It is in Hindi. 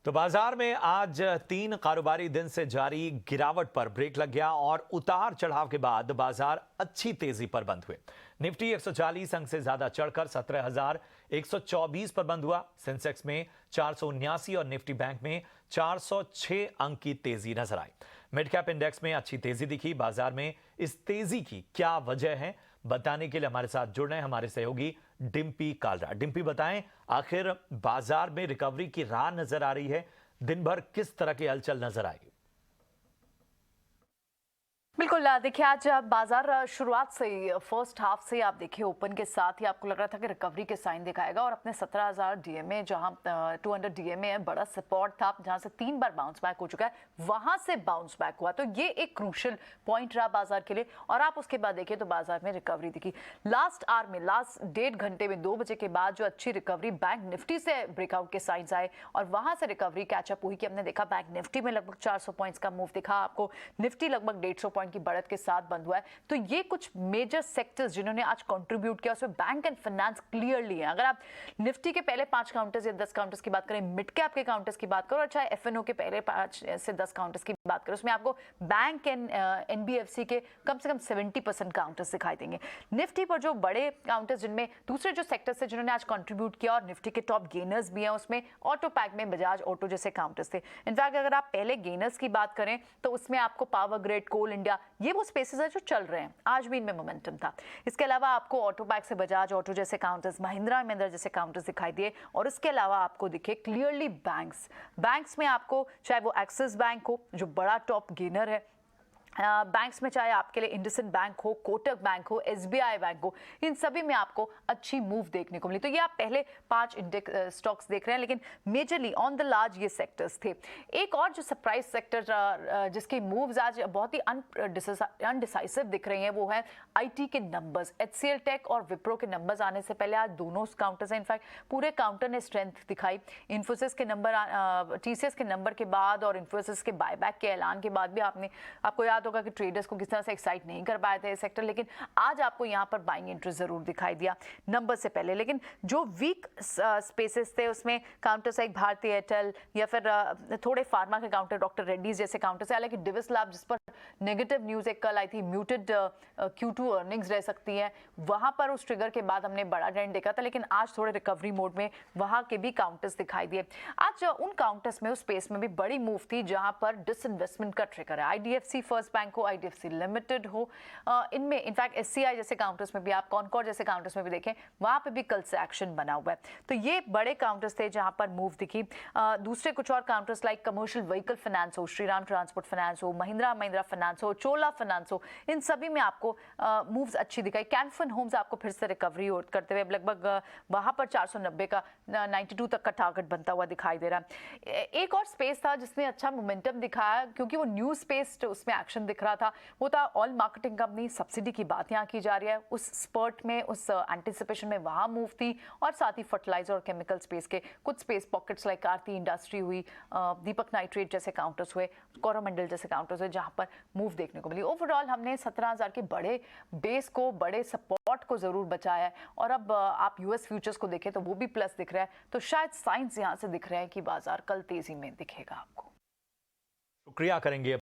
तो बाजार में आज 3 कारोबारी दिन से जारी गिरावट पर ब्रेक लग गया और उतार चढ़ाव के बाद बाजार अच्छी तेजी पर बंद हुए। निफ्टी 140 अंक से ज्यादा चढ़कर 17,124 पर बंद हुआ। सेंसेक्स में 479 और निफ्टी बैंक में 406 अंक की तेजी नजर आई। मिड कैप इंडेक्स में अच्छी तेजी दिखी। बाजार में इस तेजी की क्या वजह है, बताने के लिए हमारे साथ जुड़ रहे हैं हमारे सहयोगी डिम्पी कालरा। डिम्पी, बताएं आखिर बाजार में रिकवरी की राह नजर आ रही है, दिन भर किस तरह की हलचल नजर आई? बिल्कुल, देखिए आज बाजार शुरुआत से ही फर्स्ट हाफ से आप देखिए ओपन के साथ ही आपको लग रहा था कि रिकवरी के साइन दिखाएगा और अपने 17,000 डीएमए जहां 200 डीएमए है, बड़ा सपोर्ट था जहां से 3 बार बाउंस बैक हो चुका है, वहां से बाउंस बैक हुआ। तो ये एक क्रूशियल पॉइंट रहा बाजार के लिए। और आप उसके बाद देखिए तो बाजार में रिकवरी दिखी। लास्ट आवर में, लास्ट 1.5 घंटे में 2 बजे के बाद जो अच्छी रिकवरी बैंक निफ्टी से ब्रेकआउट के साइंस आए और वहां से रिकवरी कैचअप हुई कि हमने देखा बैंक निफ्टी में लगभग 400 पॉइंट्स का मूव दिखा आपको, निफ्टी लगभग 150 पॉइंट की बढ़त के साथ बंद हुआ है। तो ये कुछ मेजर सेक्टर्स जिन्होंने आज कंट्रीब्यूट किया, उसमें बैंक एंड फाइनेंस क्लियरली है। अगर आप निफ्टी के पहले 5 काउंटर्स या 10 काउंटर्स की बात करें, मिड कैप के काउंटर्स की बात करो, अच्छा एफएनओ के पहले 5 से 10 काउंटर्स की बात करें, उसमें आपको बैंक एंड एनबीएफसी के कम से कम 70% काउंटर्स दिखाई देंगे। निफ्टी पर जो बड़े काउंटर्स जिनमें दूसरे जो सेक्टर्स थे जिन्होंने आज कंट्रीब्यूट किया और निफ्टी के टॉप गेनर्स भी हैं, उसमें ऑटो पैक में बजाज ऑटो जैसे काउंटर्स थे। इनफैक्ट अगर आप पहले गेनर्स की बात करें तो उसमें आपको पावर ग्रिड, कोल इंडिया, ये वो स्पेसेस है जो चल रहे हैं, आज भी इनमें मोमेंटम था। इसके अलावा आपको ऑटो पैक से बजाज ऑटो जैसे काउंटर्स, महिंद्रा जैसे काउंटर्स दिखाई दिए। और इसके अलावा आपको दिखे क्लियरली बैंक्स में आपको चाहे वो एक्सिस बैंक हो जो बड़ा टॉप गेनर है, बैंक्स में चाहे आपके लिए इंडसइंड बैंक हो, कोटक बैंक हो, एसबीआई बैंक हो, इन सभी में आपको अच्छी मूव देखने को मिली। तो ये आप पहले 5 इंडेक्स स्टॉक्स देख रहे हैं, लेकिन मेजरली ऑन द लार्ज ये सेक्टर्स थे। एक और जो सरप्राइज सेक्टर जिसकी मूव्स आज बहुत ही अनडिसाइसिव दिख रही हैं वो है आईटी के नंबर्स। एचसीएल टेक और विप्रो के नंबर्स आने से पहले आज दोनों काउंटर्स हैं, इनफैक्ट पूरे काउंटर ने स्ट्रेंथ दिखाई। इन्फोसिस के नंबर, टीसीएस के नंबर के बाद और इन्फोसिस के बायबैक के ऐलान के बाद भी आपको याद होगा कि ट्रेडर्स को किस तरह से एक्साइट नहीं कर पाए थे सेक्टर, लेकिन आज आपको यहां पर बाइंग इंटरेस्ट जरूर दिखाई दिया नंबर से पहले। लेकिन जो वीक स्पेसेस थे उसमें काउंटर्स एक भारतीय एयरटेल या फिर थोड़े फार्मा के काउंटर, डॉक्टर रेड्डीज जैसे काउंटर्स है। हालांकि डिविस लैब जिस पर नेगेटिव न्यूज एक कल आई थी, म्यूटेड Q2 अर्निंग्स रह सकती है, वहां पर उस ट्रिगर के बाद हमने बड़ा ट्रेंड देखा था, लेकिन आज थोड़े रिकवरी मोड में वहां के भी काउंटर्स दिखाई दिए। आज उन काउंटर्स में, उस स्पेस में भी बड़ी मूव थी जहां पर डिसइन्वेस्टमेंट का ट्रिगर है। आईडीएफसी फर्स्ट बैंक हो, आईडीएफसी लिमिटेड हो, इनमें इनफैक्ट एससीआई जैसे काउंटर्स में भी, आप कॉनकॉर्ड जैसे काउंटर्स में भी देखें, वहां पे भी कल से एक्शन बना हुआ है। तो ये बड़े काउंटर्स थे जहां पर मूव दिखी। दूसरे कुछ और counters like commercial vehicle finance हो, श्रीराम ट्रांसपोर्ट फाइनेंस हो, महिंद्रा फाइनेंस हो, चोला फाइनेंस हो, इन सभी में आपको मूव्स अच्छी दिखाई। कैनफिन होम्स आपको फिर से रिकवरी करते हुए लगभग वहां पर 490 का 92 तक का टारगेट बनता हुआ दिखाई दे रहा है। एक और स्पेस था जिसने अच्छा मोमेंटम दिखाया क्योंकि वो न्यू स्पेस उसमें एक्शन दिख रहा था, वो था ऑयल मार्केटिंग कंपनी। सब्सिडी की बात यहाँ की जा रही है, उस स्पर्ट में, उस एंटिसिपेशन में वहां मूव थी। और साथ ही फर्टिलाइजर और केमिकल स्पेस के कुछ स्पेस पॉकेट्स लाइक आरती इंडस्ट्री हुई, दीपक नाइट्रेट जैसे काउंटर्स हुए, कोरोमंडल जैसे काउंटर्स हुए, जहां पर मूव देखने को मिली। ओवरऑल हमने 17,000 के बड़े बेस को, बड़े सपोर्ट को जरूर बचाया है। और अब आप यूएस फ्यूचर्स को देखें तो वो भी प्लस दिख रहा है, तो शायद साइंस यहां से दिख रहे हैं कि बाजार कल तेजी में दिखेगा आपको। शुक्रिया करेंगे।